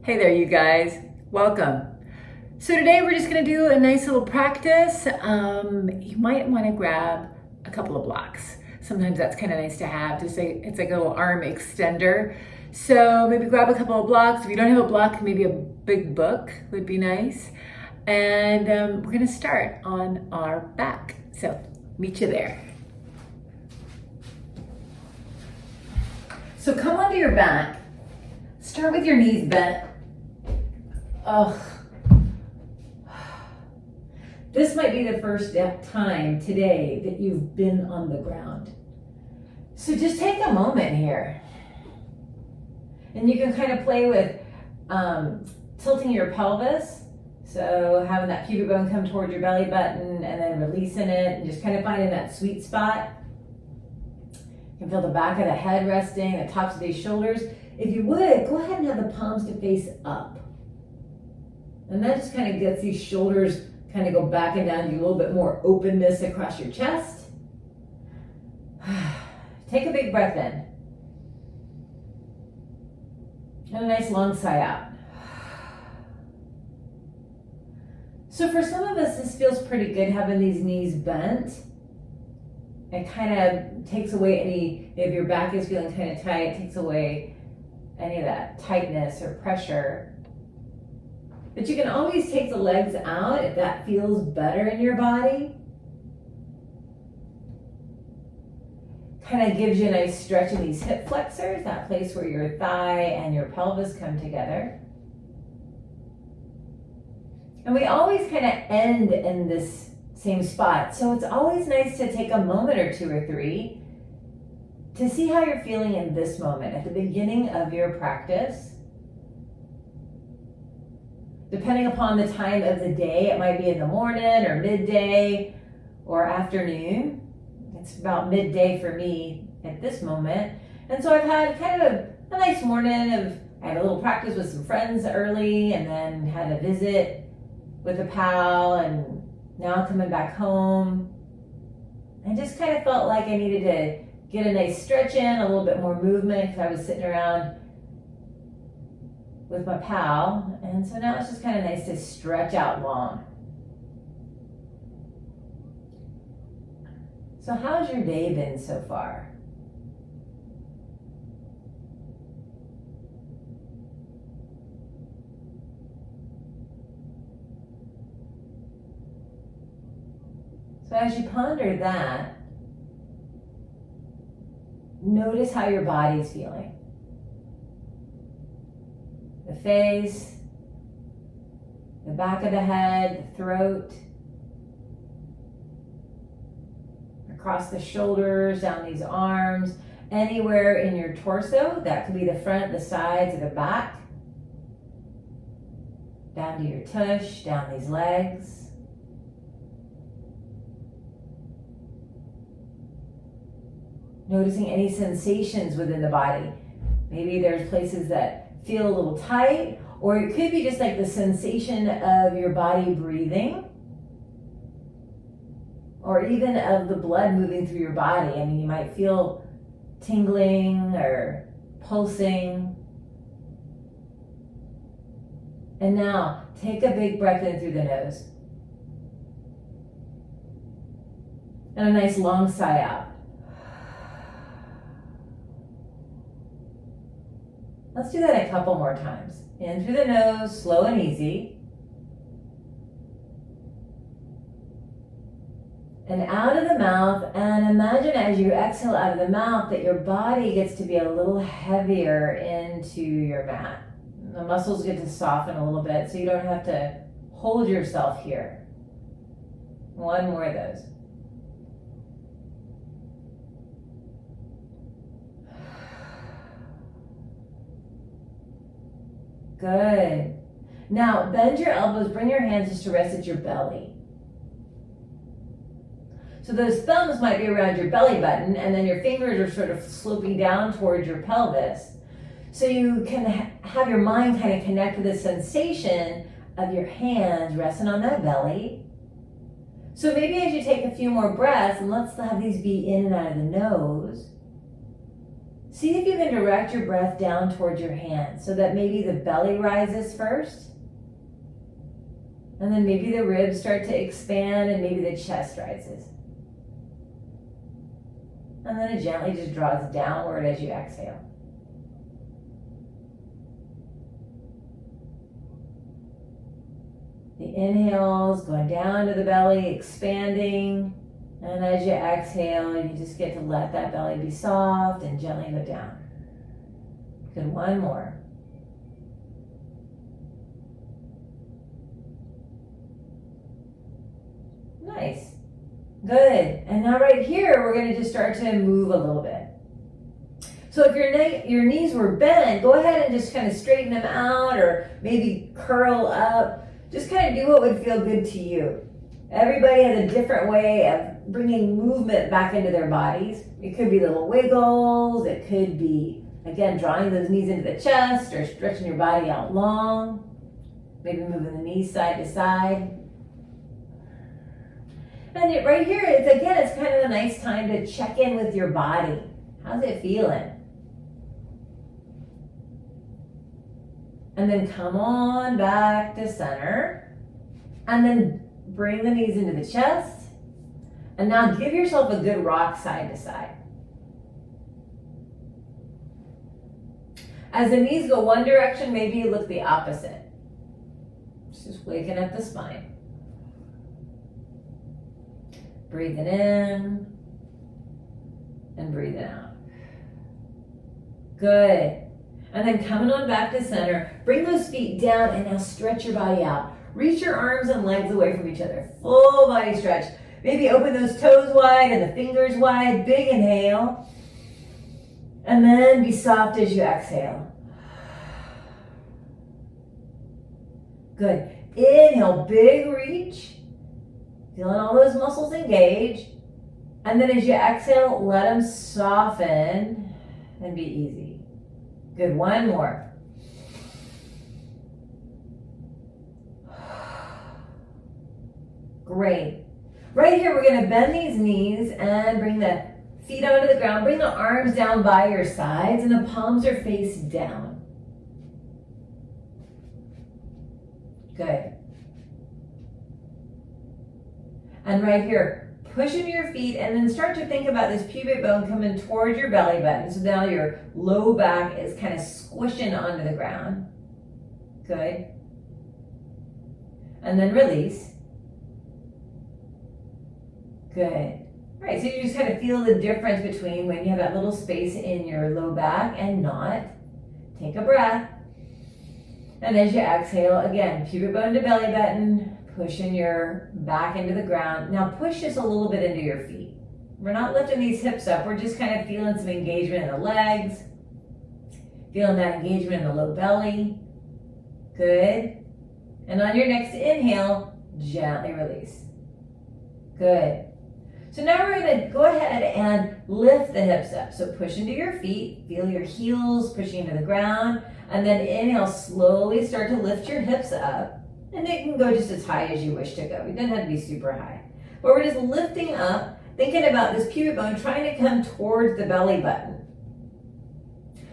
Hey there, you guys. Welcome. So today we're just going to do a nice little practice. You might want to grab a couple of blocks. Sometimes that's kind of nice to have. It's like a little arm extender. So maybe grab a couple of blocks. If you don't have a block, maybe a big book would be nice. And we're going to start on our back. So meet you there. So come onto your back. Start with your knees bent. This might be the first time today that you've been on the ground. So just take a moment here. And you can kind of play with tilting your pelvis. So having that pubic bone come toward your belly button and then releasing it and just kind of finding that sweet spot. You can feel the back of the head resting, the tops of these shoulders. If you would, go ahead and have the palms to face up. And that just kind of gets these shoulders kind of go back and down, do a little bit more openness across your chest. Take a big breath in. And a nice long sigh out. So for some of us, this feels pretty good having these knees bent. It kind of takes away if your back is feeling kind of tight, it takes away any of that tightness or pressure. But you can always take the legs out if that feels better in your body. Kind of gives you a nice stretch in these hip flexors, that place where your thigh and your pelvis come together. And we always kind of end in this same spot. So it's always nice to take a moment or two or three to see how you're feeling in this moment at the beginning of your practice. Depending upon the time of the day, it might be in the morning or midday or afternoon. It's about midday for me at this moment. And so I've had kind of a nice morning I had a little practice with some friends early and then had a visit with a pal and now I'm coming back home. I just kind of felt like I needed to get a nice stretch in, a little bit more movement because I was sitting around with my pal, and so now it's just kind of nice to stretch out long. So how's your day been so far? So as you ponder that, notice how your body's feeling. The face, the back of the head, the throat, across the shoulders, down these arms, anywhere in your torso. That could be the front, the sides, or the back. Down to your tush, down these legs. Noticing any sensations within the body. Maybe there's places that feel a little tight, or it could be just like the sensation of your body breathing, or even of the blood moving through your body. I mean, you might feel tingling or pulsing. And now, take a big breath in through the nose. And a nice long sigh out. Let's do that a couple more times. In through the nose, slow and easy. And out of the mouth, and imagine as you exhale out of the mouth that your body gets to be a little heavier into your mat. The muscles get to soften a little bit so you don't have to hold yourself here. One more of those. Good. Now, bend your elbows, bring your hands just to rest at your belly. So those thumbs might be around your belly button, and then your fingers are sort of sloping down towards your pelvis. So you can have your mind kind of connect with the sensation of your hands resting on that belly. So maybe as you take a few more breaths, and let's have these be in and out of the nose, See if you can direct your breath down towards your hands so that maybe the belly rises first. And then maybe the ribs start to expand and maybe the chest rises. And then it gently just draws downward as you exhale. The inhale is going down to the belly, expanding. And as you exhale, you just get to let that belly be soft and gently go down. Good, one more. Nice. Good. And now right here, we're going to just start to move a little bit. So if your knees were bent, go ahead and just kind of straighten them out or maybe curl up. Just kind of do what would feel good to you. Everybody has a different way of bringing movement back into their bodies. It could be little wiggles. It could be, again, drawing those knees into the chest or stretching your body out long. Maybe moving the knees side to side. And right here, it's kind of a nice time to check in with your body. How's it feeling? And then come on back to center. And then bring the knees into the chest. And now give yourself a good rock side to side. As the knees go one direction, maybe you look the opposite. Just waking up the spine. Breathing in and breathing out. Good. And then coming on back to center, bring those feet down and now stretch your body out. Reach your arms and legs away from each other. Full body stretch. Maybe open those toes wide and the fingers wide. Big inhale. And then be soft as you exhale. Good. Inhale, big reach. Feeling all those muscles engage. And then as you exhale, let them soften and be easy. Good, one more. Great. Right here, we're going to bend these knees and bring the feet onto the ground. Bring the arms down by your sides and the palms are face down. Good. And right here, push into your feet and then start to think about this pubic bone coming towards your belly button. So now your low back is kind of squishing onto the ground. Good. And then release. Good. All right, so you just kind of feel the difference between when you have that little space in your low back and not. Take a breath. And as you exhale, again, pubic bone to belly button, pushing your back into the ground. Now push just a little bit into your feet. We're not lifting these hips up. We're just kind of feeling some engagement in the legs. Feeling that engagement in the low belly. Good. And on your next inhale, gently release. Good. So now we're going to go ahead and lift the hips up. So push into your feet, feel your heels pushing into the ground, and then inhale, slowly start to lift your hips up. And it can go just as high as you wish to go. It doesn't have to be super high. But we're just lifting up, thinking about this pubic bone, trying to come towards the belly button.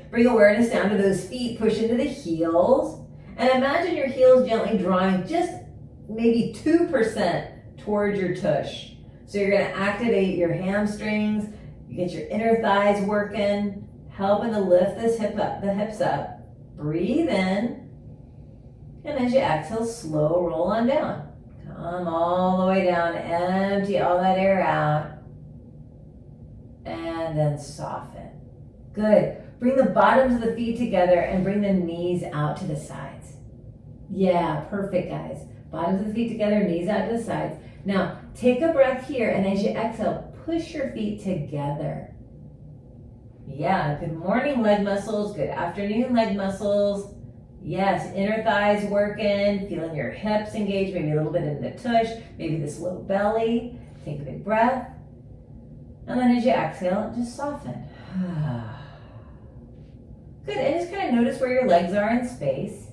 Bring awareness down to those feet, push into the heels, and imagine your heels gently drawing just maybe 2% towards your tush. So you're going to activate your hamstrings, you get your inner thighs working, helping to lift this the hips up. Breathe in, and as you exhale, slow roll on down. Come all the way down, empty all that air out, and then soften. Good. Bring the bottoms of the feet together and bring the knees out to the sides. Yeah, perfect, guys. Bottoms of the feet together, knees out to the sides. Now, take a breath here, and as you exhale, push your feet together. Yeah, good morning, leg muscles. Good afternoon, leg muscles. Yes, inner thighs working, feeling your hips engaged, maybe a little bit in the tush, maybe this low belly. Take a big breath. And then as you exhale, just soften. Good, and just kind of notice where your legs are in space.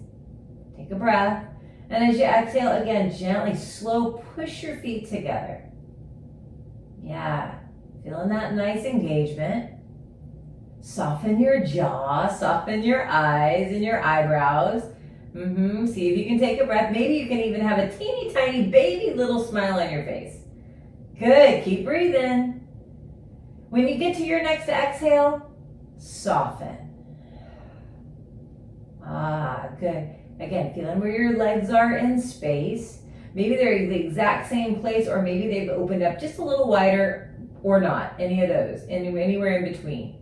Take a breath. And as you exhale, again, gently, slow, push your feet together. Yeah, feeling that nice engagement. Soften your jaw, soften your eyes and your eyebrows. See if you can take a breath. Maybe you can even have a teeny tiny baby little smile on your face. Good, keep breathing. When you get to your next exhale, soften. Good. Again, feeling where your legs are in space. Maybe they're the exact same place, or maybe they've opened up just a little wider, or not. Any of those, anywhere in between.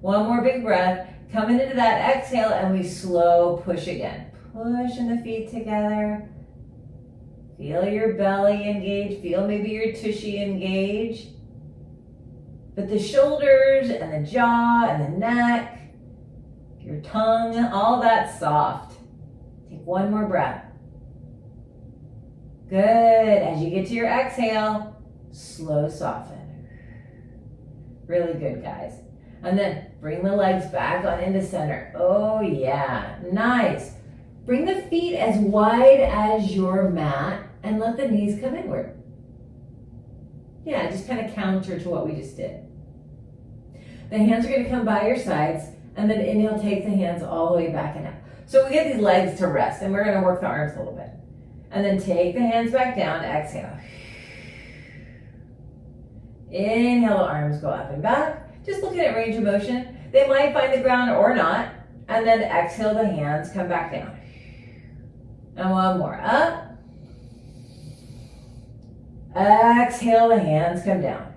One more big breath. Coming into that exhale, and we slow push again. Pushing the feet together. Feel your belly engage. Feel maybe your tushy engage. But the shoulders and the jaw and the neck, your tongue, all that's soft. Take one more breath. Good. As you get to your exhale, slow soften. Really good, guys. And then bring the legs back on into center. Oh yeah, nice. Bring the feet as wide as your mat and let the knees come inward. Yeah, just kind of counter to what we just did. The hands are going to come by your sides, and then inhale, take the hands all the way back and up. So we get these legs to rest, and we're going to work the arms a little bit. And then take the hands back down, exhale. Inhale, the arms go up and back. Just looking at range of motion. They might find the ground or not. And then exhale, the hands come back down. And one more, up. Exhale, the hands come down.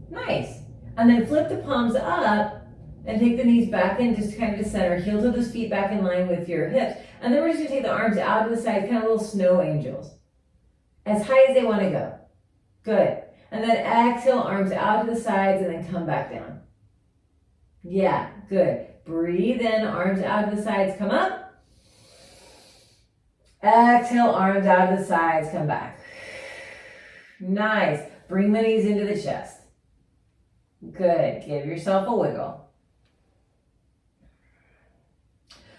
Nice. And then flip the palms up and take the knees back in, just kind of to center. Heel to those feet back in line with your hips. And then we're just going to take the arms out to the sides, kind of little snow angels. As high as they want to go. Good. And then exhale, arms out to the sides, and then come back down. Yeah, good. Breathe in, arms out to the sides, come up. Exhale, arms out to the sides, come back. Nice. Bring the knees into the chest. Good. Give yourself a wiggle.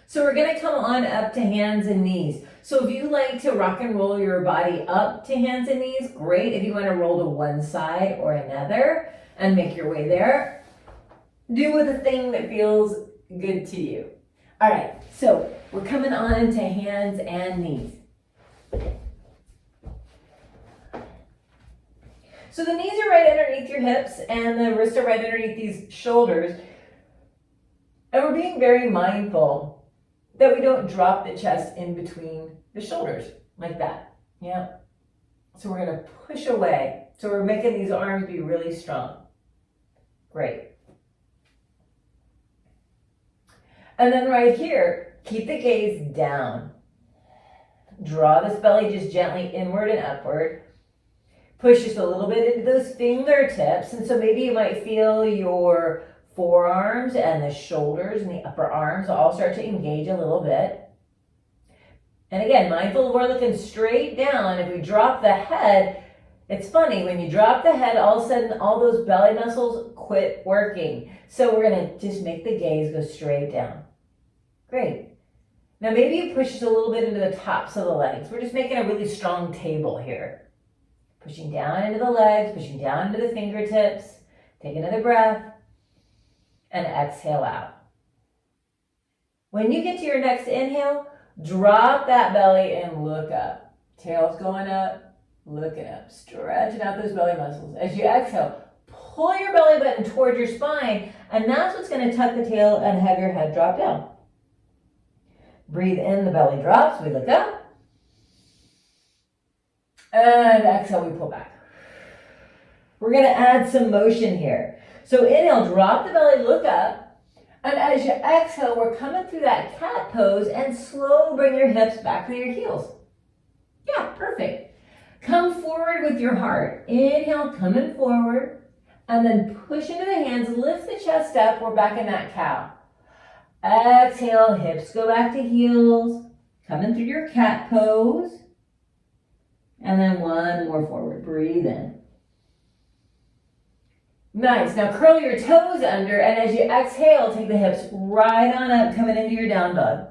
So we're going to come on up to hands and knees. So if you like to rock and roll your body up to hands and knees, great. If you want to roll to one side or another and make your way there, do with the thing that feels good to you. All right, so we're coming on to hands and knees. So the knees are right underneath your hips and the wrists are right underneath these shoulders. And we're being very mindful that we don't drop the chest in between the shoulders like that. Yeah. So we're going to push away. So we're making these arms be really strong. Great. And then right here, keep the gaze down. Draw this belly just gently inward and upward. Push just a little bit into those fingertips. And so maybe you might feel your forearms and the shoulders and the upper arms all start to engage a little bit. And again, mindful of we're looking straight down. If we drop the head, it's funny, when you drop the head, all of a sudden all those belly muscles quit working. So we're going to just make the gaze go straight down. Great. Now maybe you push just a little bit into the tops of the legs. We're just making a really strong table here. Pushing down into the legs, pushing down into the fingertips. Take another breath. And exhale out. When you get to your next inhale, drop that belly and look up. Tail's going up, looking up, stretching out those belly muscles. As you exhale, pull your belly button toward your spine, and that's what's going to tuck the tail and have your head drop down. Breathe in, the belly drops, we look up. And exhale, we pull back. We're going to add some motion here. So inhale, drop the belly, look up. And as you exhale, we're coming through that cat pose and slow bring your hips back to your heels. Yeah, perfect. Come forward with your heart. Inhale, coming forward. And then push into the hands, lift the chest up. We're back in that cow. Exhale, hips go back to heels. Coming through your cat pose. And then one more forward. Breathe in. Nice. Now curl your toes under, and as you exhale, take the hips right on up, coming into your down dog.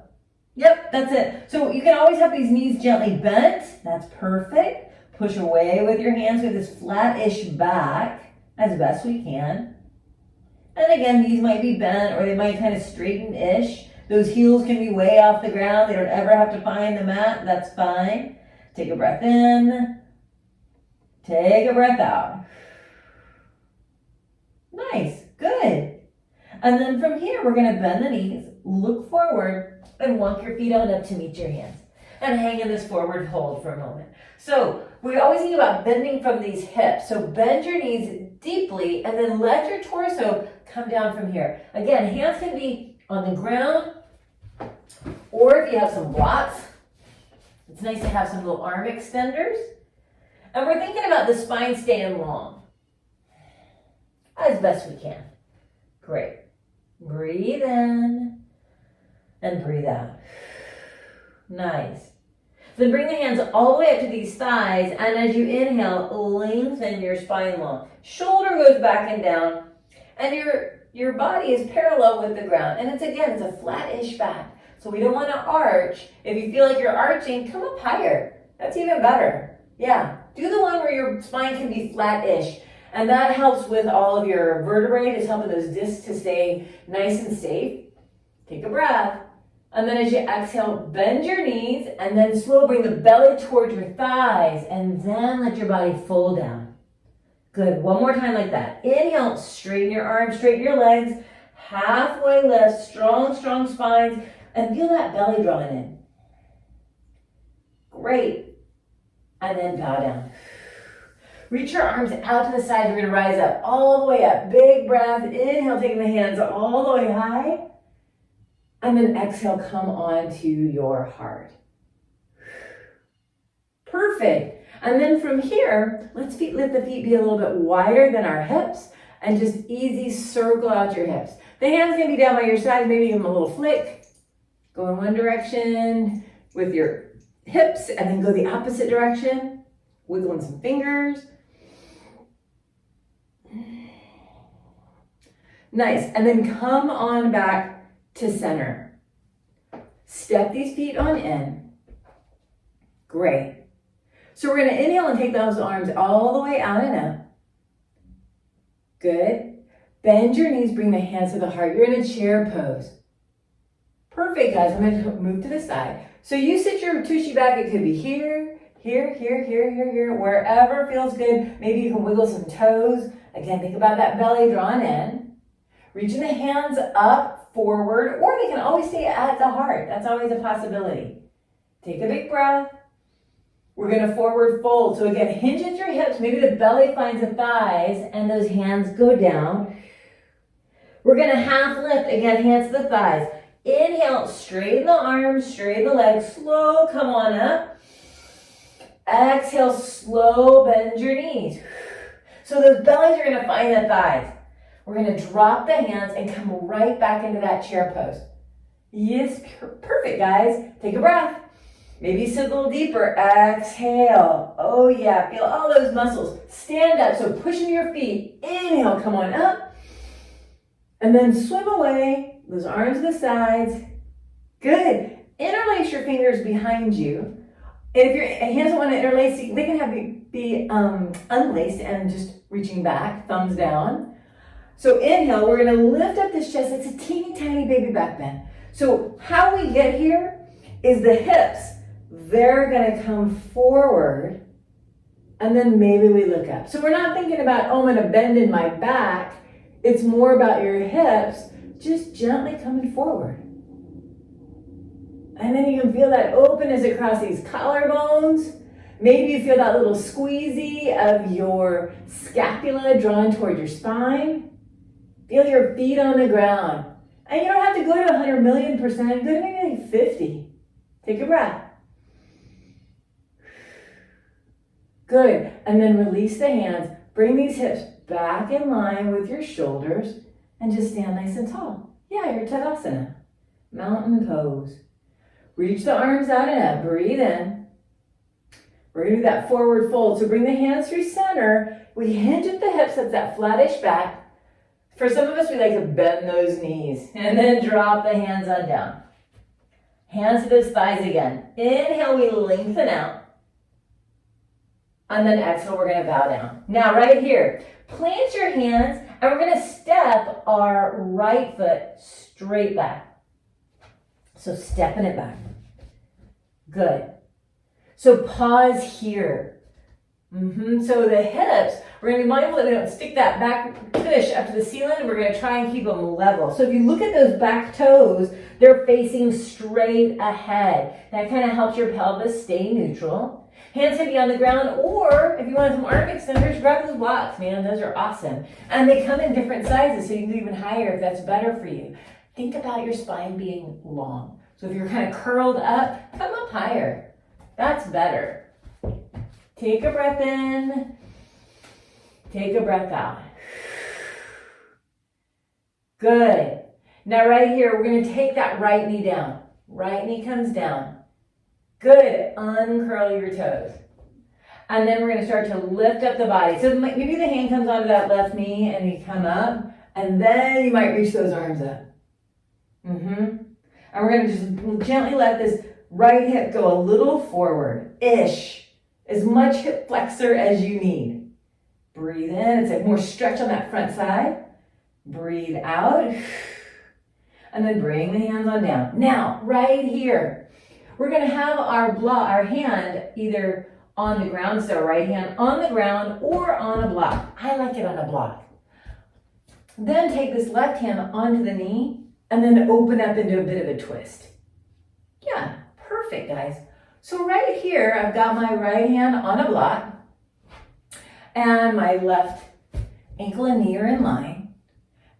Yep, that's it. So you can always have these knees gently bent. That's perfect. Push away with your hands with this flat-ish back as best we can. And again, these might be bent or they might kind of straighten-ish. Those heels can be way off the ground. They don't ever have to find the mat. That's fine. Take a breath in. Take a breath out. Nice. Good. And then from here, we're going to bend the knees, look forward, and walk your feet out up to meet your hands. And hang in this forward hold for a moment. So we always think about bending from these hips. So bend your knees deeply and then let your torso come down from here. Again, hands can be on the ground, or if you have some blocks, it's nice to have some little arm extenders. And we're thinking about the spine staying long as best we can. Great. Breathe in and breathe out. Nice. Then bring the hands all the way up to these thighs, and as you inhale, lengthen your spine long. Shoulder goes back and down, and your body is parallel with the ground. And it's a flat-ish back. So we don't want to arch. If you feel like you're arching, come up higher. That's even better. Yeah. Do the one where your spine can be flat-ish. And that helps with all of your vertebrae. It's helping those discs to stay nice and safe. Take a breath. And then as you exhale, bend your knees and then slowly bring the belly towards your thighs and then let your body fold down. Good. One more time like that. Inhale, straighten your arms, straighten your legs. Halfway lift, strong spines. And feel that belly drawing in. Great. And then bow down. Reach your arms out to the side. We're going to rise up, all the way up. Big breath. Inhale, taking the hands all the way high. And then exhale, come onto your heart. Perfect. And then from here, let the feet be a little bit wider than our hips. And just easy circle out your hips. The hands can be down by your sides. Maybe give them a little flick. Go in one direction with your hips and then go the opposite direction. Wiggling some fingers. Nice. And then come on back to center. Step these feet on in. Great. So we're going to inhale and take those arms all the way out and up. Good. Bend your knees, bring the hands to the heart. You're in a chair pose. Perfect, guys. I'm going to move to the side. So you sit your tushy back. It could be here, wherever feels good. Maybe you can wiggle some toes. Again, think about that belly drawn in. Reaching the hands up, forward, or they can always stay at the heart. That's always a possibility. Take a big breath. We're going to forward fold. So again, hinge at your hips. Maybe the belly finds the thighs and those hands go down. We're going to half lift. Again, hands to the thighs. Inhale, straighten the arms, straighten the legs. Slow, come on up. Exhale, slow, bend your knees. So those bellies are going to find the thighs. We're going to drop the hands and come right back into that chair pose. Yes, perfect, guys. Take a breath. Maybe sit a little deeper. Exhale. Oh, yeah. Feel all those muscles. Stand up. So pushing your feet. Inhale. Come on up. And then swim away. Those arms to the sides. Good. Interlace your fingers behind you. And if your hands don't want to interlace, they can be unlaced and just reaching back. Thumbs down. So inhale. We're going to lift up this chest. It's a teeny tiny baby back bend. So how we get here is the hips. They're going to come forward, and then maybe we look up. So we're not thinking about, oh, I'm going to bend in my back. It's more about your hips just gently coming forward. And then you can feel that openness across these collarbones. Maybe you feel that little squeezy of your scapula drawn toward your spine. Feel your feet on the ground. And you don't have to go to 100 million%. Go to maybe 50. Take a breath. Good. And then release the hands. Bring these hips back in line with your shoulders and just stand nice and tall. Yeah, your Shavasana. Mountain pose. Reach the arms out and up. Breathe in. We're going to do that forward fold. So bring the hands through center. We hinge at the hips. That's that flattish back. For some of us, we like to bend those knees and then drop the hands on down. Hands to those thighs again. Inhale, we lengthen out. And then exhale, we're gonna bow down. Now right here, plant your hands and we're gonna step our right foot straight back. So stepping it back. Good. So pause here. So the hips, we're gonna be mindful that we don't stick that back push up to the ceiling. We're gonna try and keep them level. So if you look at those back toes, they're facing straight ahead. That kind of helps your pelvis stay neutral. Hands can be on the ground, or if you want some arm extenders, grab those blocks, man. Those are awesome. And they come in different sizes, so you can go even higher if that's better for you. Think about your spine being long. So if you're kind of curled up, come up higher. That's better. Take a breath in. Take a breath out. Good. Now right here, we're going to take that right knee down. Right knee comes down. Good. Uncurl your toes. And then we're going to start to lift up the body. So maybe the hand comes onto that left knee and you come up. And then you might reach those arms up. And we're going to just gently let this right hip go a little forward-ish. As much hip flexor as you need. Breathe in. It's like more stretch on that front side. Breathe out. And then bring the hands on down. Now, right here, we're going to have our hand either on the ground, so right hand on the ground or on a block. I like it on a block. Then take this left hand onto the knee and then open up into a bit of a twist. Yeah, perfect, guys. So right here, I've got my right hand on a block and my left ankle and knee are in line.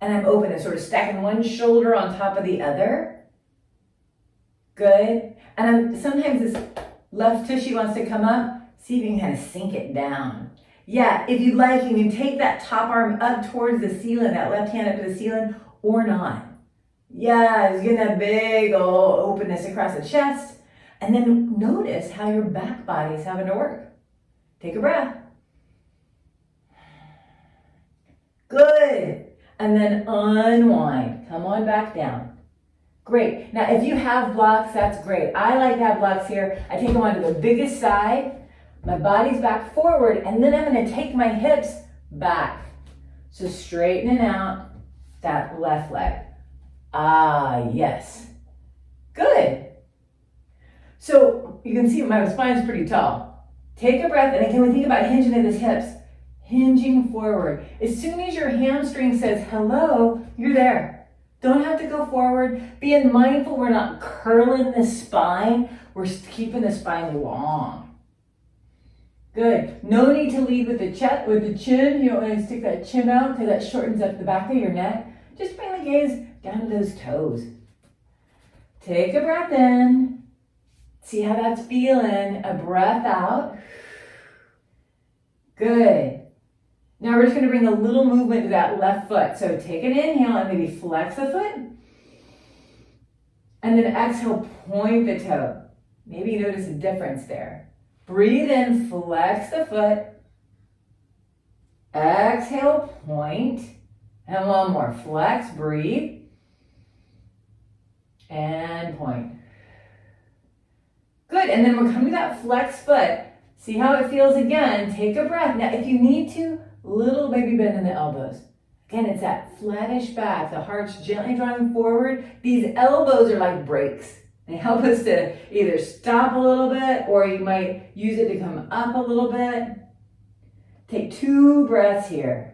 And I'm open and sort of stacking one shoulder on top of the other. Good. And sometimes this left tushy wants to come up. See if you can kind of sink it down. Yeah, if you'd like, you can take that top arm up towards the ceiling, that left hand up to the ceiling, or not. Yeah, just getting that big old openness across the chest. And then notice how your back body's having to work. Take a breath. Good. And then unwind. Come on back down. Great. Now, if you have blocks, that's great. I like to have blocks here. I take them onto the biggest side. My body's back forward. And then I'm going to take my hips back. So straightening out that left leg. Ah, yes. Good. So you can see my spine's pretty tall. Take a breath, and again, we think about hinging at his hips. Hinging forward. As soon as your hamstring says hello, you're there. Don't have to go forward. Being mindful we're not curling the spine. We're keeping the spine long. Good. No need to lead with the chin. You don't want to stick that chin out because that shortens up the back of your neck. Just bring the gaze down to those toes. Take a breath in. See how that's feeling. A breath out. Good. Now we're just going to bring a little movement to that left foot. So take an inhale and maybe flex the foot. And then exhale, point the toe. Maybe you notice a difference there. Breathe in, flex the foot. Exhale, point. And one more. Flex, breathe. And point. Good. And then we'll come to that flex foot. See how it feels again. Take a breath. Now, if you need to, little baby bend in the elbows. Again, it's that flattish back. The heart's gently drawing forward. These elbows are like brakes. They help us to either stop a little bit or you might use it to come up a little bit. Take 2 breaths here.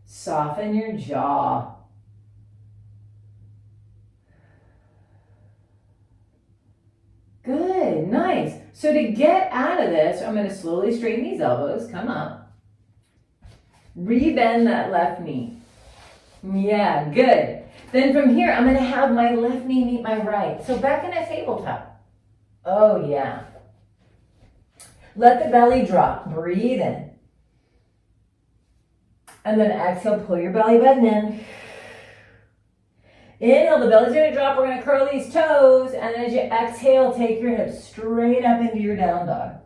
Soften your jaw. Good, nice. So to get out of this, I'm going to slowly straighten these elbows. Come up. Rebend that left knee. Yeah, good. Then from here, I'm going to have my left knee meet my right. So back in a tabletop. Oh, yeah. Let the belly drop. Breathe in. And then exhale, pull your belly button in. Inhale, the belly's going to drop. We're going to curl these toes. And then as you exhale, take your hips straight up into your down dog.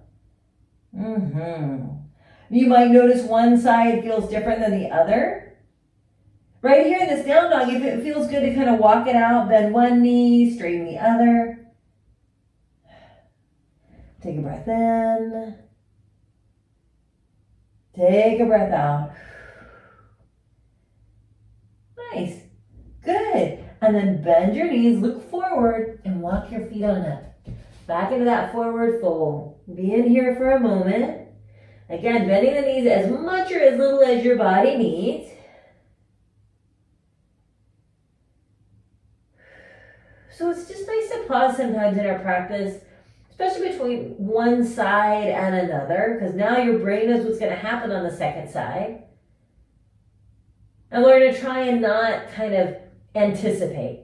You might notice one side feels different than the other. Right here in this down dog, if it feels good to kind of walk it out, bend one knee, straighten the other. Take a breath in. Take a breath out. Nice. Good. And then bend your knees, look forward, and walk your feet on up. Back into that forward fold. Be in here for a moment. Again, bending the knees as much or as little as your body needs. So it's just nice to pause sometimes in our practice, especially between one side and another, because now your brain knows what's going to happen on the second side. And we're going to try and not kind of anticipate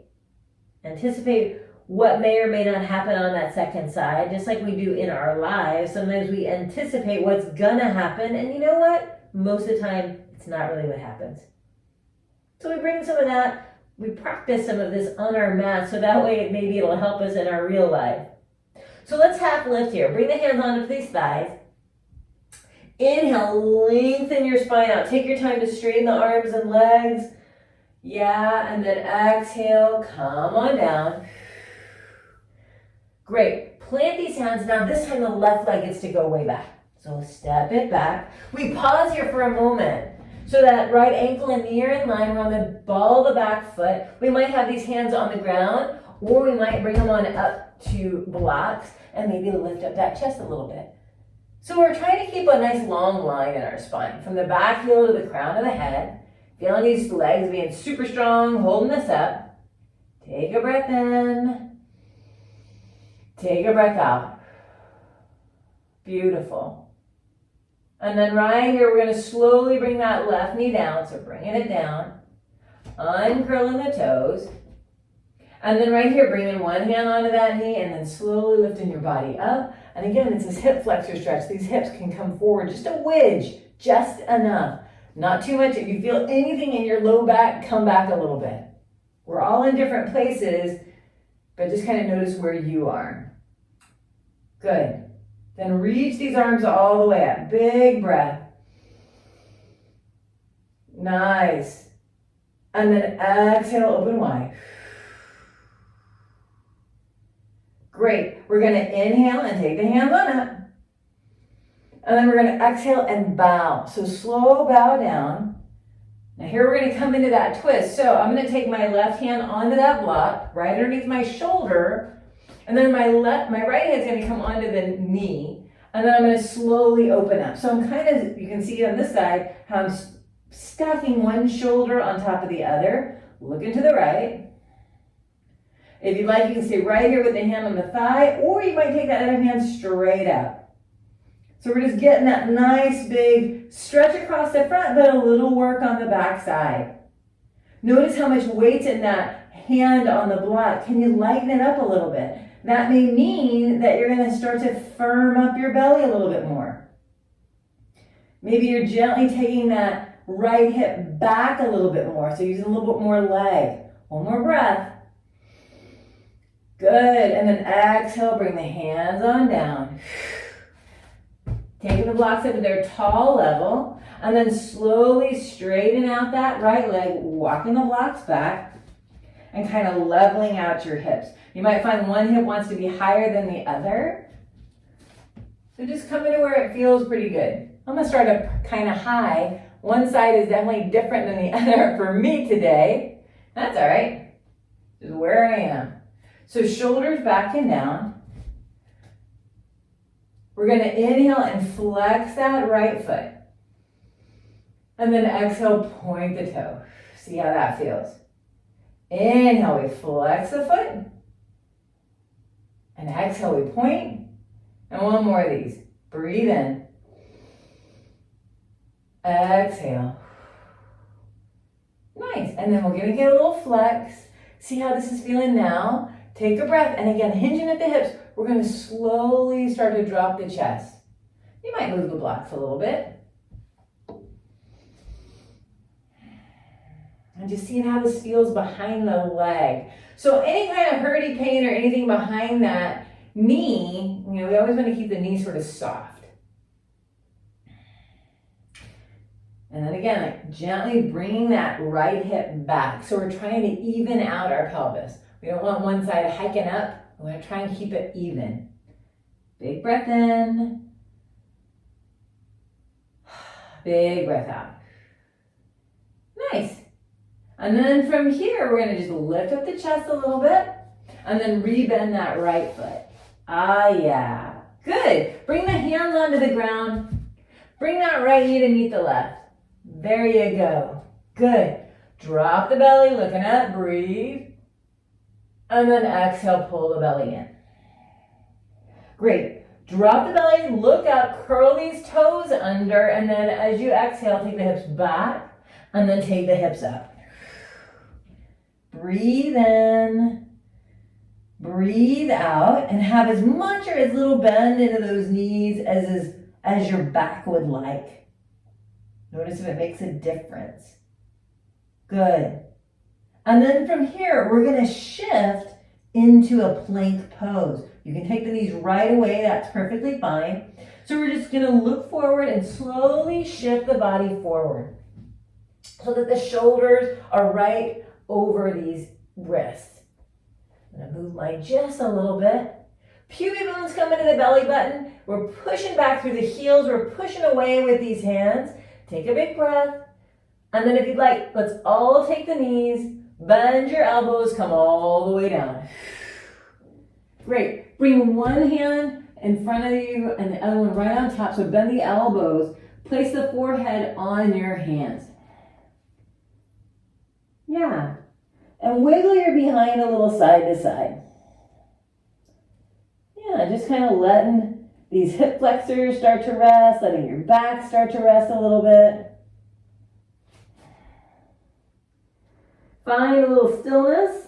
what may or may not happen on that second side, just like we do in our lives. Sometimes we anticipate what's going to happen, and you know what? Most of the time, it's not really what happens. So we bring some of that. We practice some of this on our mat, so that way maybe it'll help us in our real life. So let's half lift here. Bring the hands onto these thighs. Inhale, lengthen your spine out. Take your time to straighten the arms and legs. Yeah, and then exhale, come on down. Great. Plant these hands. Now this time the left leg gets to go way back. So step it back. We pause here for a moment. So that right ankle and knee are in line. We're on the ball of the back foot. We might have these hands on the ground, or we might bring them on up to blocks and maybe lift up that chest a little bit. So we're trying to keep a nice long line in our spine, from the back heel to the crown of the head. Feeling these legs being super strong, holding this up. Take a breath in. Take a breath out. Beautiful. And then right here, we're going to slowly bring that left knee down. So bringing it down, uncurling the toes. And then right here, bringing one hand onto that knee and then slowly lifting your body up. And again, it's this hip flexor stretch. These hips can come forward just a widge, just enough. Not too much. If you feel anything in your low back, come back a little bit. We're all in different places, but just kind of notice where you are. Good. Then reach these arms all the way up. Big breath. Nice. And then exhale, open wide. Great. We're going to inhale and take the hands on up. And then we're going to exhale and bow. So slow bow down. Now here we're going to come into that twist. So I'm going to take my left hand onto that block, right underneath my shoulder. And then my right hand's going to come onto the knee. And then I'm going to slowly open up. So I'm kind of, you can see on this side, how I'm stacking one shoulder on top of the other. Looking to the right. If you'd like, you can stay right here with the hand on the thigh, or you might take that other hand straight up. So we're just getting that nice big stretch across the front, but a little work on the back side. Notice how much weight's in that hand on the block. Can you lighten it up a little bit? That may mean that you're going to start to firm up your belly a little bit more. Maybe you're gently taking that right hip back a little bit more, so using a little bit more leg. One more breath. Good, and then exhale, bring the hands on down. Taking the blocks up to their tall level, and then slowly straighten out that right leg, walking the blocks back, and kind of leveling out your hips. You might find one hip wants to be higher than the other. So just come into where it feels pretty good. I'm going to start up kind of high. One side is definitely different than the other for me today. That's all right. This is where I am. So shoulders back and down. We're going to inhale and flex that right foot. And then exhale, point the toe. See how that feels. Inhale, we flex the foot. And exhale, we point. And one more of these. Breathe in. Exhale. Nice. And then we're going to get a little flex. See how this is feeling now? Take a breath. And again, hinging at the hips, we're going to slowly start to drop the chest. You might move the blocks a little bit. And just seeing how this feels behind the leg. So any kind of hurty pain or anything behind that knee, we always want to keep the knee sort of soft. And then again, like gently bringing that right hip back. So we're trying to even out our pelvis. We don't want one side hiking up. We want to try and keep it even. Big breath in. Big breath out. Nice. And then from here, we're going to just lift up the chest a little bit and then rebend that right foot. Ah, yeah. Good. Bring the hands onto the ground. Bring that right knee to meet the left. There you go. Good. Drop the belly, looking up, breathe. And then exhale, pull the belly in. Great. Drop the belly, look up, curl these toes under, and then as you exhale, take the hips back, and then take the hips up. Breathe in, breathe out, and have as much or as little bend into those knees as your back would like. Notice if it makes a difference. Good. And then from here, we're going to shift into a plank pose. You can take the knees right away. That's perfectly fine. So we're just going to look forward and slowly shift the body forward so that the shoulders are right over these wrists. I'm going to move mine just a little bit. Pubic bones come into the belly button. We're pushing back through the heels. We're pushing away with these hands. Take a big breath. And then if you'd like, let's all take the knees, bend your elbows, come all the way down. Great. Bring one hand in front of you and the other one right on top. So bend the elbows. Place the forehead on your hands. Yeah. And wiggle your behind a little side to side. Yeah, just kind of letting these hip flexors start to rest, letting your back start to rest a little bit. Find a little stillness.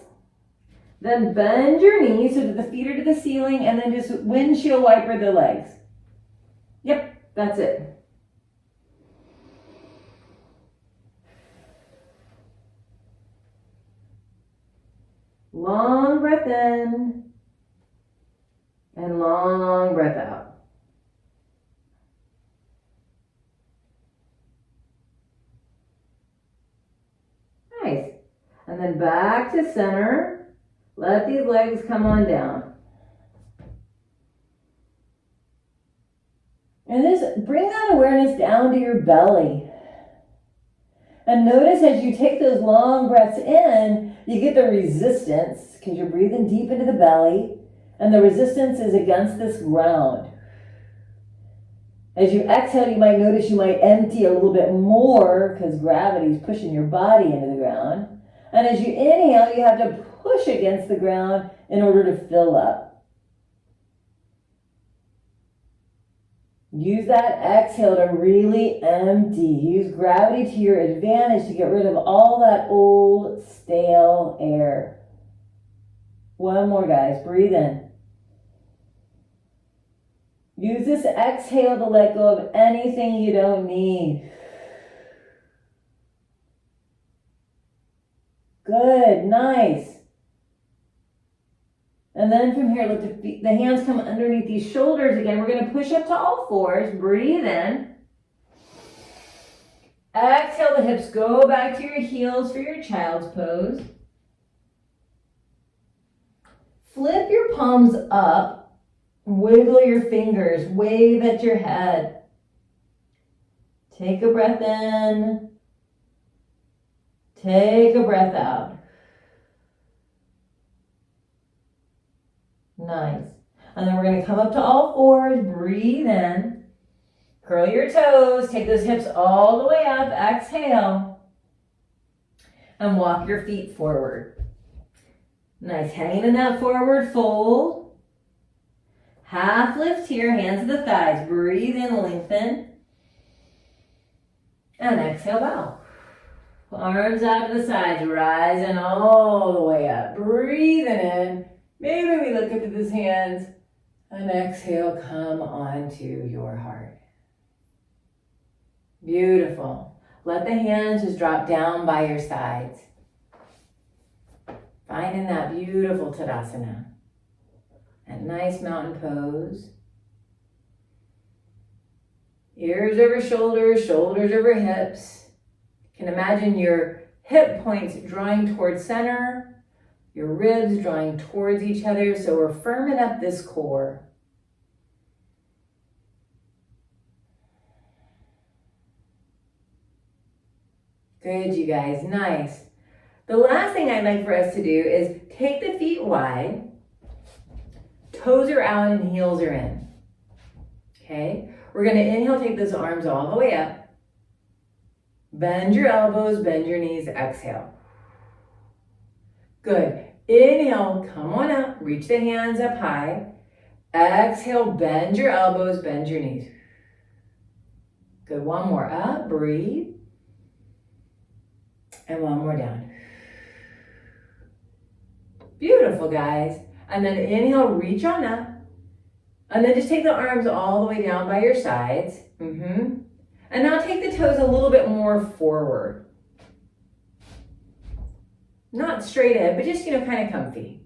Then bend your knees so that the feet are to the ceiling, and then just windshield wiper the legs. Yep, that's it. Long breath in and long breath out. Nice. And then back to center. Let these legs come on down. And just bring that awareness down to your belly. And notice as you take those long breaths in, you get the resistance because you're breathing deep into the belly, and the resistance is against this ground. As you exhale, you might notice you might empty a little bit more because gravity is pushing your body into the ground. And as you inhale, you have to push against the ground in order to fill up. Use that exhale to really empty. Use gravity to your advantage to get rid of all that old, stale air. One more, guys. Breathe in. Use this exhale to let go of anything you don't need. Good, nice. And then from here, let the hands come underneath these shoulders again. We're going to push up to all fours. Breathe in. Exhale, the hips go back to your heels for your child's pose. Flip your palms up. Wiggle your fingers. Wave at your head. Take a breath in. Take a breath out. Nice. And then we're going to come up to all fours. Breathe in. Curl your toes. Take those hips all the way up. Exhale. And walk your feet forward. Nice. Hanging in that forward fold. Half lift here. Hands to the thighs. Breathe in. Lengthen. And exhale. Bow. Arms out to the sides. Rising all the way up. Breathing in. Maybe we look up to these hands and exhale, come onto your heart. Beautiful. Let the hands just drop down by your sides. Finding that beautiful Tadasana. That nice mountain pose. Ears over shoulders, shoulders over hips. You can imagine your hip points drawing towards center. Your ribs drawing towards each other, so we're firming up this core. Good, you guys, nice. The last thing I'd like for us to do is take the feet wide, toes are out and heels are in. Okay, we're gonna inhale, take those arms all the way up. Bend your elbows, bend your knees, exhale. Good. Inhale, come on up, reach the hands up high. Exhale, bend your elbows, bend your knees. Good, one more up, breathe. And one more down. Beautiful, guys. And then inhale, reach on up. And then just take the arms all the way down by your sides. And now take the toes a little bit more forward. Not straight ahead, but just, kind of comfy.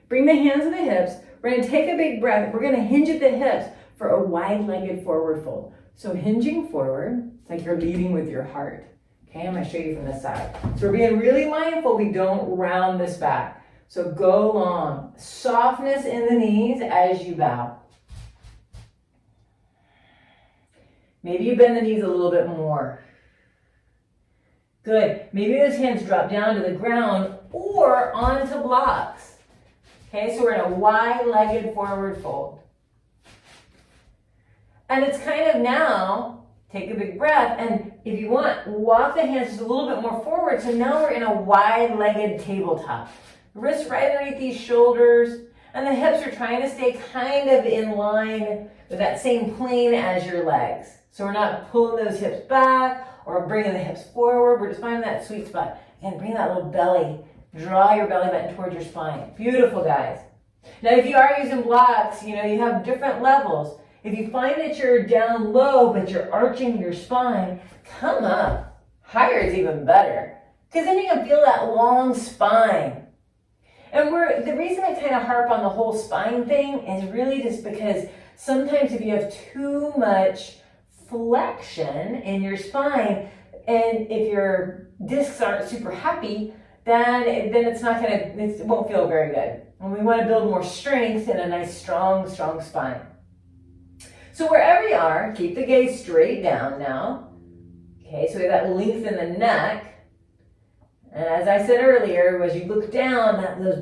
Bring the hands to the hips. We're going to take a big breath. We're going to hinge at the hips for a wide-legged forward fold. So hinging forward, it's like you're leading with your heart. Okay, I'm going to show you from this side. So we're being really mindful we don't round this back. So go long. Softness in the knees as you bow. Maybe you bend the knees a little bit more. Good. Maybe those hands drop down to the ground or onto blocks. Okay, so we're in a wide-legged forward fold. And it's kind of now, take a big breath, and if you want, walk the hands just a little bit more forward. So now we're in a wide-legged tabletop. Wrists right underneath these shoulders, and the hips are trying to stay kind of in line with that same plane as your legs. So we're not pulling those hips back or bringing the hips forward. We're just finding that sweet spot. And bring that little belly. Draw your belly button towards your spine. Beautiful, guys. Now, if you are using blocks, you have different levels. If you find that you're down low, but you're arching your spine, come up. Higher is even better. Because then you can feel that long spine. And the reason I kind of harp on the whole spine thing is really just because sometimes if you have too much flexion in your spine, and if your discs aren't super happy, then it won't feel very good. And we want to build more strength in a nice, strong spine. So wherever you are, keep the gaze straight down now. Okay, so we have that length in the neck. And as I said earlier, as you look down, those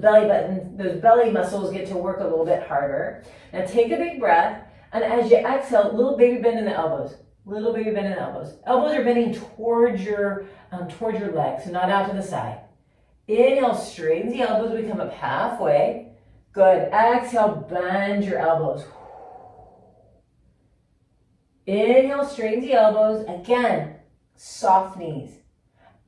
belly muscles get to work a little bit harder. Now take a big breath, and as you exhale, little baby bend in the elbows. Little baby bend in the elbows. Elbows are bending towards your legs, so not out to the side. Inhale, straighten the elbows. We come up halfway. Good. Exhale, bend your elbows. Inhale, straighten the elbows. Again, soft knees.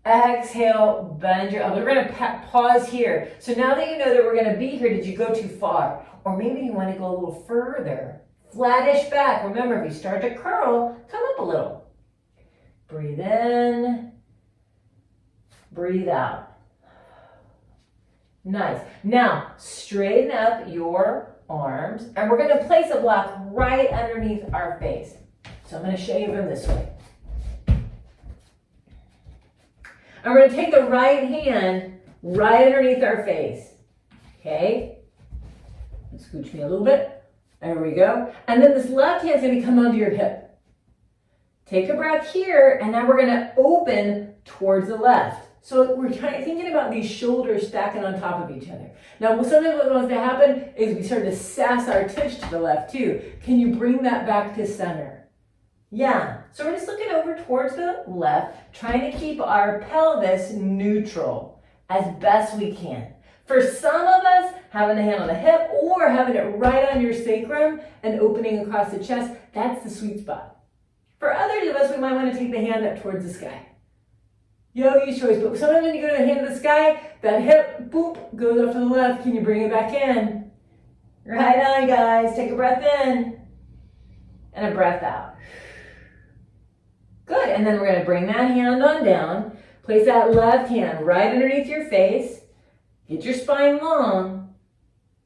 Exhale, bend your elbows. We're going to pause here. So now that you know that we're going to be here, did you go too far? Or maybe you want to go a little further. Flattish back. Remember, if you start to curl, come up a little. Breathe in. Breathe out. Nice. Now, straighten up your arms, and we're going to place a block right underneath our face. So I'm going to show you from this way. And we're going to take the right hand right underneath our face. Okay? Scooch me a little bit. There we go. And then this left hand's going to come onto your hip. Take a breath here, and now we're going to open towards the left. So we're thinking about these shoulders stacking on top of each other. Now, sometimes what wants to happen is we start to sass our tush to the left too. Can you bring that back to center? Yeah. So we're just looking over towards the left, trying to keep our pelvis neutral as best we can. For some of us, having a hand on the hip or having it right on your sacrum and opening across the chest, that's the sweet spot. For others of us, we might want to take the hand up towards the sky. Yogi's choice, but sometimes when you go to the hand to the sky, that hip, boop, goes up to the left. Can you bring it back in? Right on, guys. Take a breath in and a breath out. Good, and then we're going to bring that hand on down. Place that left hand right underneath your face. Get your spine long.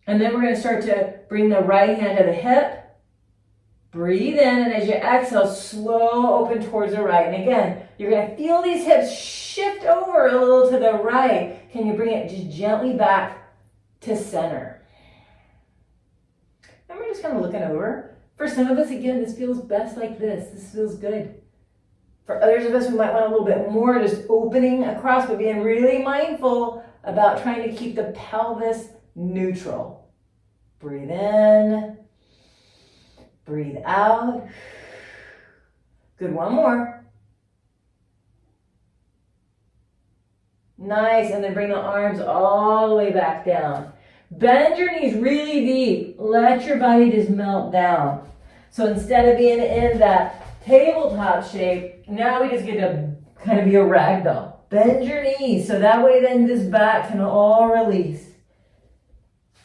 And then we're going to start to bring the right hand to the hip. Breathe in, and as you exhale, slow open towards the right. And again, you're going to feel these hips shift over a little to the right. Can you bring it just gently back to center? And we're just kind of looking over. For some of us, again, this feels best like this. This feels good. For others of us, we might want a little bit more, just opening across, but being really mindful about trying to keep the pelvis neutral. Breathe in, breathe out. Good, one more. Nice, and then bring the arms all the way back down. Bend your knees really deep. Let your body just melt down. So instead of being in that tabletop shape, now we just get to kind of be a ragdoll. Bend your knees so that way then this back can all release.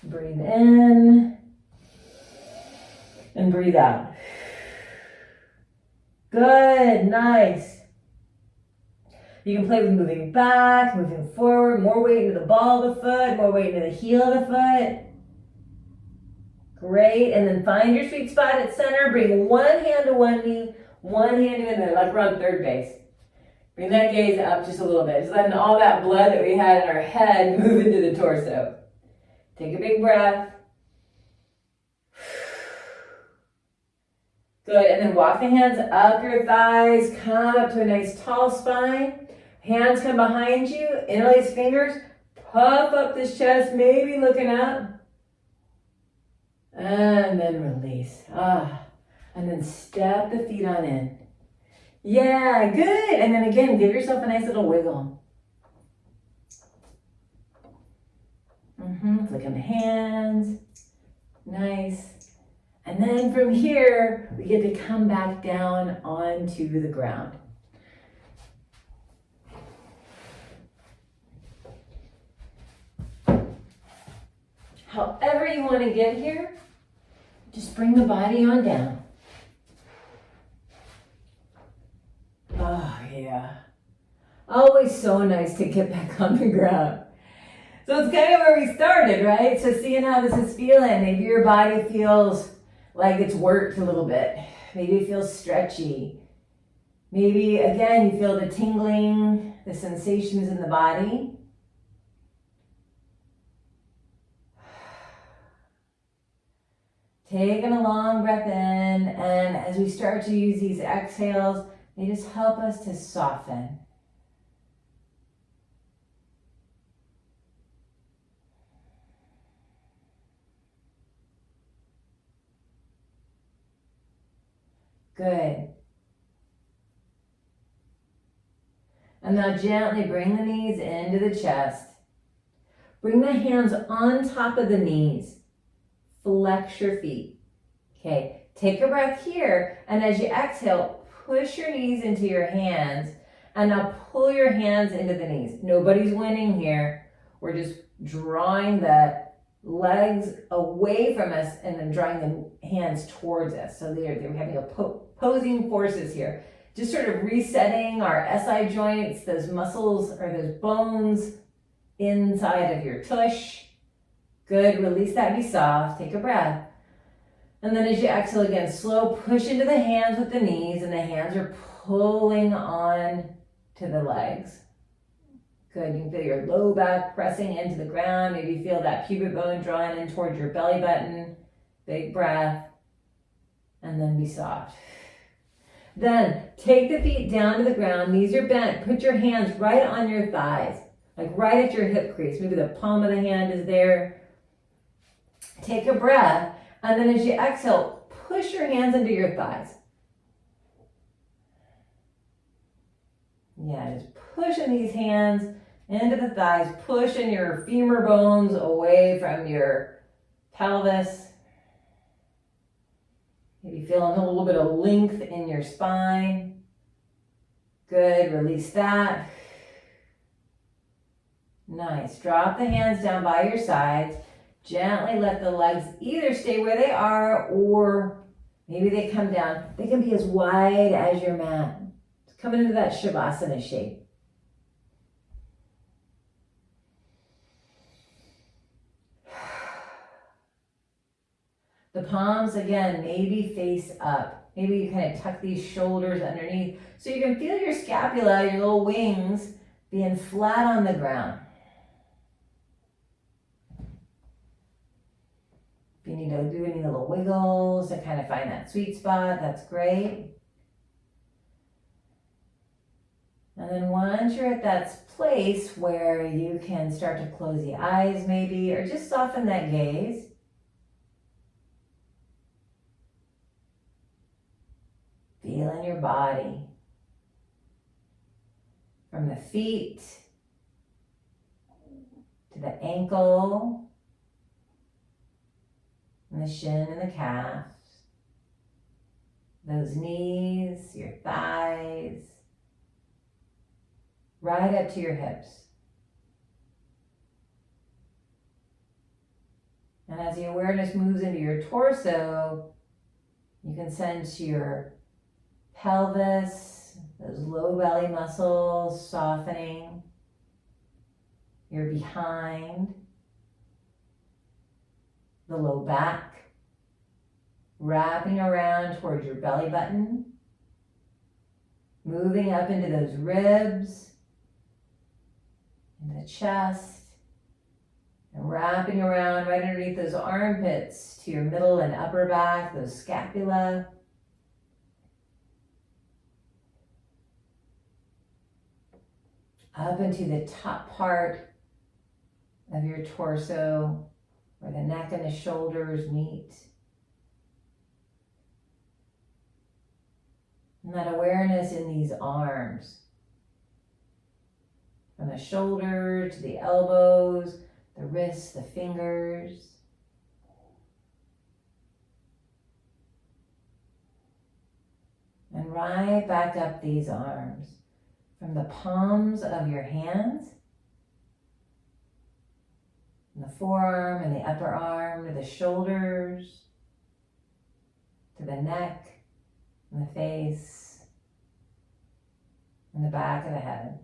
Breathe in and breathe out. Good, nice. You can play with moving back, moving forward, more weight into the ball of the foot, more weight into the heel of the foot. Great, and then find your sweet spot at center. Bring one hand to one knee, one hand to another, like we're on third base. Bring that gaze up just a little bit. Just letting all that blood that we had in our head move into the torso. Take a big breath. Good, and then walk the hands up your thighs, come up to a nice tall spine. Hands come behind you, interlace fingers, puff up this chest, maybe looking up. And then release. And then step the feet on in. Yeah, good. And then again, give yourself a nice little wiggle. Flicking the hands. Nice. And then from here, we get to come back down onto the ground. However you want to get here, just bring the body on down. Oh, yeah. Always so nice to get back on the ground. So it's kind of where we started, right? So seeing how this is feeling. Maybe your body feels like it's worked a little bit. Maybe it feels stretchy. Maybe, again, you feel the tingling, the sensations in the body. Taking a long breath in, and as we start to use these exhales, they just help us to soften. Good. And now gently bring the knees into the chest. Bring the hands on top of the knees. Flex your feet. Okay, take a breath here, and as you exhale, push your knees into your hands, and now pull your hands into the knees. Nobody's winning here. We're just drawing the legs away from us and then drawing the hands towards us. So they're having opposing forces here. Just sort of resetting our SI joints, those muscles or those bones inside of your tush. Good, release that, be soft, take a breath. And then as you exhale again, slow push into the hands with the knees, and the hands are pulling on to the legs. Good, you can feel your low back pressing into the ground. Maybe feel that pubic bone drawing in towards your belly button. Big breath, and then be soft. Then take the feet down to the ground, knees are bent. Put your hands right on your thighs, like right at your hip crease. Maybe the palm of the hand is there. Take a breath, and then as you exhale, push your hands into your thighs. Yeah, just pushing these hands into the thighs, pushing your femur bones away from your pelvis. Maybe feeling a little bit of length in your spine. Good, release that. Nice, drop the hands down by your sides. Gently let the legs either stay where they are or maybe they come down. They can be as wide as your mat. Coming into that Shavasana shape. The palms, again, maybe face up. Maybe you kind of tuck these shoulders underneath so you can feel your scapula, your little wings, being flat on the ground. If you need to do any little wiggles to kind of find that sweet spot, that's great. And then once you're at that place where you can start to close the eyes maybe, or just soften that gaze, feel in your body. From the feet to the ankle, and the shin and the calf, those knees, your thighs, right up to your hips. And as the awareness moves into your torso, you can sense your pelvis, those low belly muscles softening, your behind, the low back, wrapping around towards your belly button, moving up into those ribs, in the chest, and wrapping around right underneath those armpits to your middle and upper back, those scapula. Up into the top part of your torso where the neck and the shoulders meet. And that awareness in these arms, from the shoulder to the elbows, the wrists, the fingers. And right back up these arms, from the palms of your hands, and the forearm and the upper arm, to the shoulders, to the neck, and the face, and the back of the head.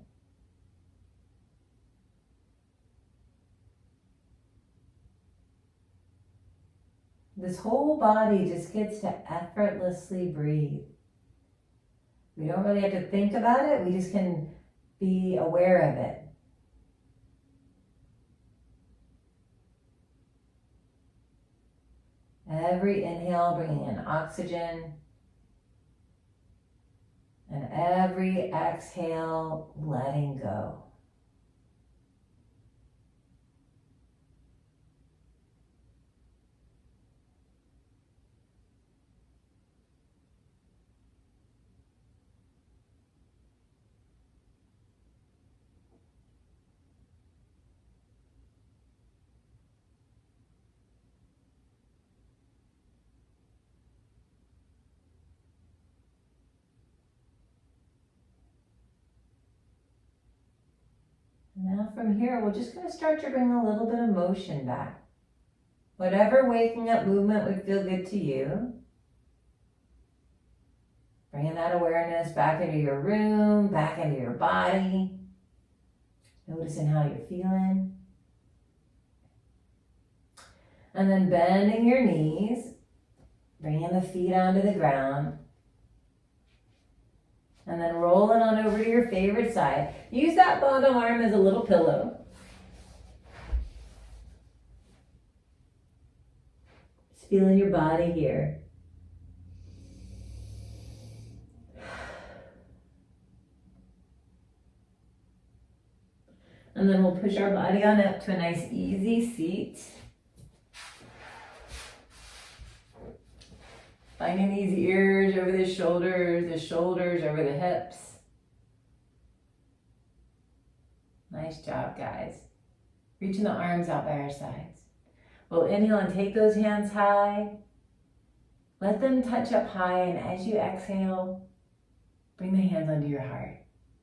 This whole body just gets to effortlessly breathe. We don't really have to think about it, we just can be aware of it. Every inhale bringing in oxygen, and every exhale letting go. Now from here, we're just going to start to bring a little bit of motion back. Whatever waking up movement would feel good to you. Bringing that awareness back into your room, back into your body. Noticing how you're feeling. And then bending your knees, bringing the feet onto the ground. And then rolling on over to your favorite side. Use that bottom arm as a little pillow. Just feeling your body here. And then we'll push our body on up to a nice easy seat. Finding these ears over the shoulders over the hips. Nice job, guys. Reaching the arms out by our sides. We'll inhale and take those hands high. Let them touch up high, and as you exhale, bring the hands under your heart.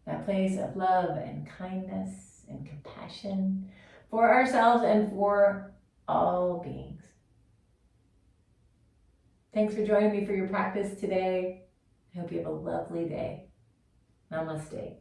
That place of love and kindness and compassion for ourselves and for all beings. Thanks for joining me for your practice today. I hope you have a lovely day. Namaste.